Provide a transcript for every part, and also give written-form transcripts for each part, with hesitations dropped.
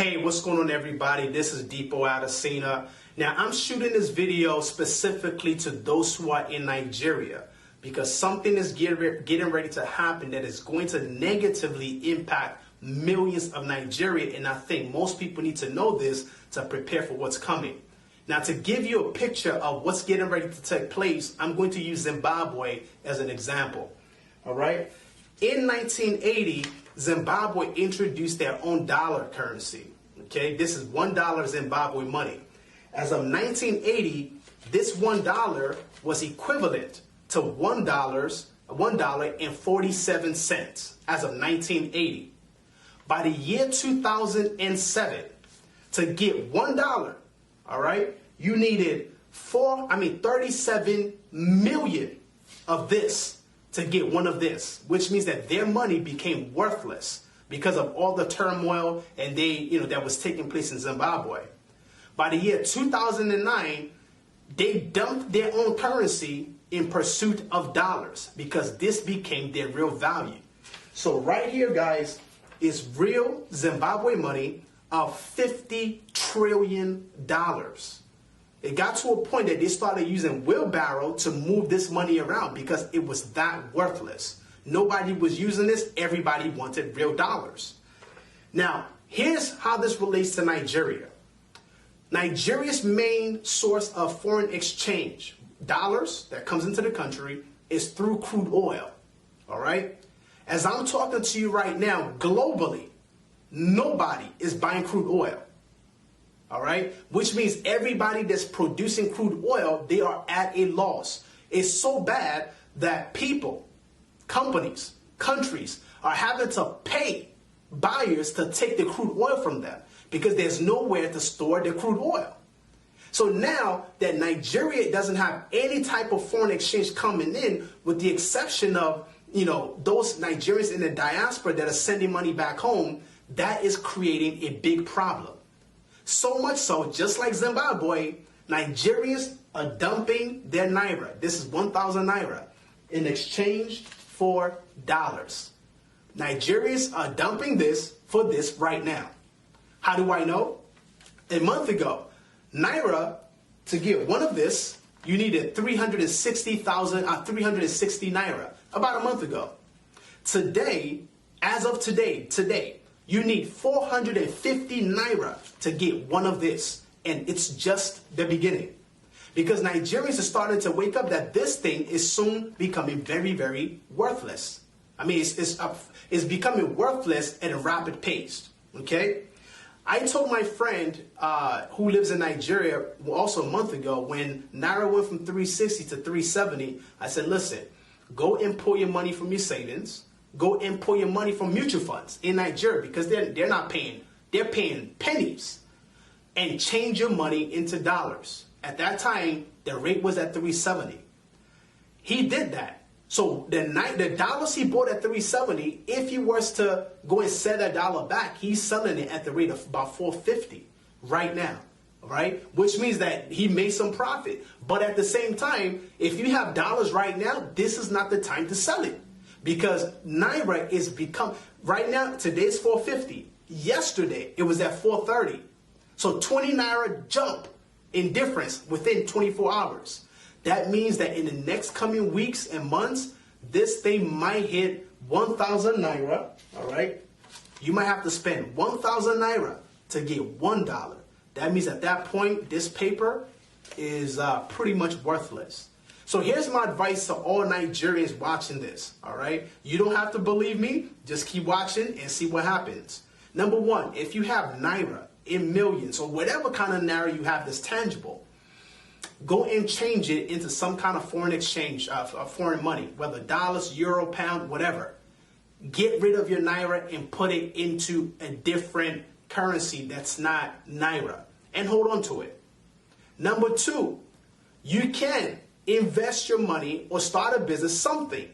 Hey, what's going on, everybody? This is Deepo Adesina. Now, I'm shooting this video specifically to those who are in Nigeria because something is getting ready to happen that is going to negatively impact millions of Nigeria, and I think most people need to know this to prepare for what's coming. Now, to give you a picture of what's getting ready to take place, I'm going to use Zimbabwe as an example. All right? In 1980, Zimbabwe introduced their own dollar currency. Okay, this is $1 Zimbabwe money. As of 1980, this $1 was equivalent to $1.47 as of 1980. By the year 2007, to get $1, all right, you needed 37 million of this to get one of this, which means that their money became worthless because of all the turmoil and that was taking place in Zimbabwe. By the year 2009, they dumped their own currency in pursuit of dollars because this became their real value. So right here, guys, is real Zimbabwe money of $50 trillion. It got to a point that they started using wheelbarrow to move this money around because it was that worthless. Nobody was using this. Everybody wanted real dollars. Now, here's how this relates to Nigeria. Nigeria's main source of foreign exchange, dollars that comes into the country, is through crude oil. All right? As I'm talking to you right now, globally, nobody is buying crude oil. All right? Which means everybody that's producing crude oil, they are at a loss. It's so bad that people, companies, countries are having to pay buyers to take the crude oil from them because there's nowhere to store the crude oil. So now that Nigeria doesn't have any type of foreign exchange coming in, with the exception of, those Nigerians in the diaspora that are sending money back home, that is creating a big problem. So much so, just like Zimbabwe, Nigerians are dumping their naira. This is 1,000 naira in exchange for dollars. Nigerians are dumping this for this right now. How do I know? A month ago, naira, to get one of this, you needed 360 naira, about a month ago. Today, as of today, you need 450 naira to get one of this, and it's just the beginning. Because Nigerians are starting to wake up that this thing is soon becoming very, very worthless. I mean, it's becoming worthless at a rapid pace, okay? I told my friend who lives in Nigeria also a month ago when naira went from 360 to 370, I said, listen, go and pull your money from your savings. Go and pull your money from mutual funds in Nigeria because they're not paying. They're paying pennies. And change your money into dollars. At that time, the rate was at 370. He did that. So the dollars he bought at 370, if he was to go and sell that dollar back, he's selling it at the rate of about 450 right now. Right? Which means that he made some profit. But at the same time, if you have dollars right now, this is not the time to sell it. Because naira is right now, today's 450. Yesterday, it was at 430. So 20 naira jump in difference within 24 hours. That means that in the next coming weeks and months, this thing might hit 1,000 naira, all right? You might have to spend 1,000 naira to get $1. That means at that point, this paper is pretty much worthless. So here's my advice to all Nigerians watching this, all right? You don't have to believe me. Just keep watching and see what happens. Number one, if you have naira in millions or whatever kind of naira you have that's tangible, go and change it into some kind of foreign exchange, foreign money, whether dollars, euro, pound, whatever. Get rid of your naira and put it into a different currency that's not naira and hold on to it. Number two, you can invest your money or start a business, something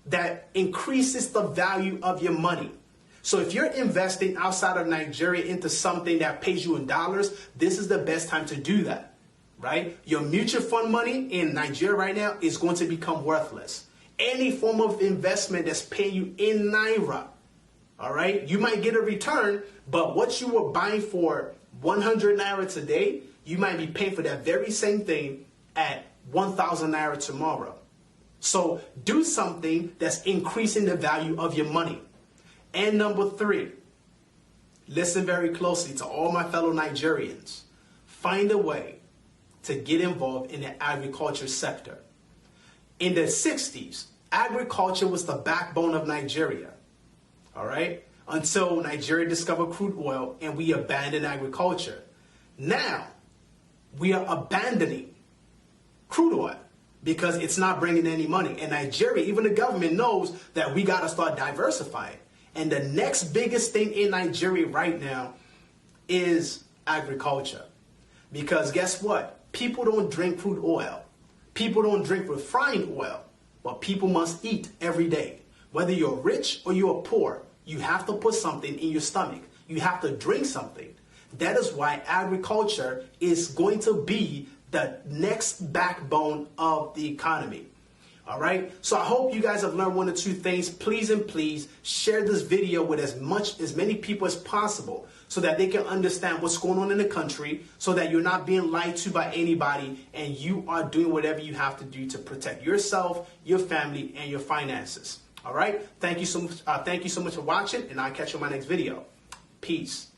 that increases the value of your money. So if you're investing outside of Nigeria into something that pays you in dollars, this is the best time to do that, right? Your mutual fund money in Nigeria right now is going to become worthless. Any form of investment that's paying you in naira All right, you might get a return, but what you were buying for 100 naira today, you might be paying for that very same thing at 1,000 naira tomorrow. So do something that's increasing the value of your money. And number 3, listen very closely to all my fellow Nigerians. Find a way to get involved in the agriculture sector. In the 60s, agriculture was the backbone of Nigeria. All right? Until Nigeria discovered crude oil and we abandoned agriculture. Now, we are abandoning crude oil because it's not bringing any money. And Nigeria, even the government knows that we got to start diversifying. And the next biggest thing in Nigeria right now is agriculture. Because guess what? People don't drink crude oil. People don't drink refined oil. But people must eat every day. Whether you're rich or you're poor, you have to put something in your stomach. You have to drink something. That is why agriculture is going to be the next backbone of the economy. All right. So I hope you guys have learned 1 or 2 things. Please and please share this video with as many people as possible so that they can understand what's going on in the country, so that you're not being lied to by anybody and you are doing whatever you have to do to protect yourself, your family, and your finances. All right. Thank you so much. Thank you so much for watching, and I'll catch you in my next video. Peace.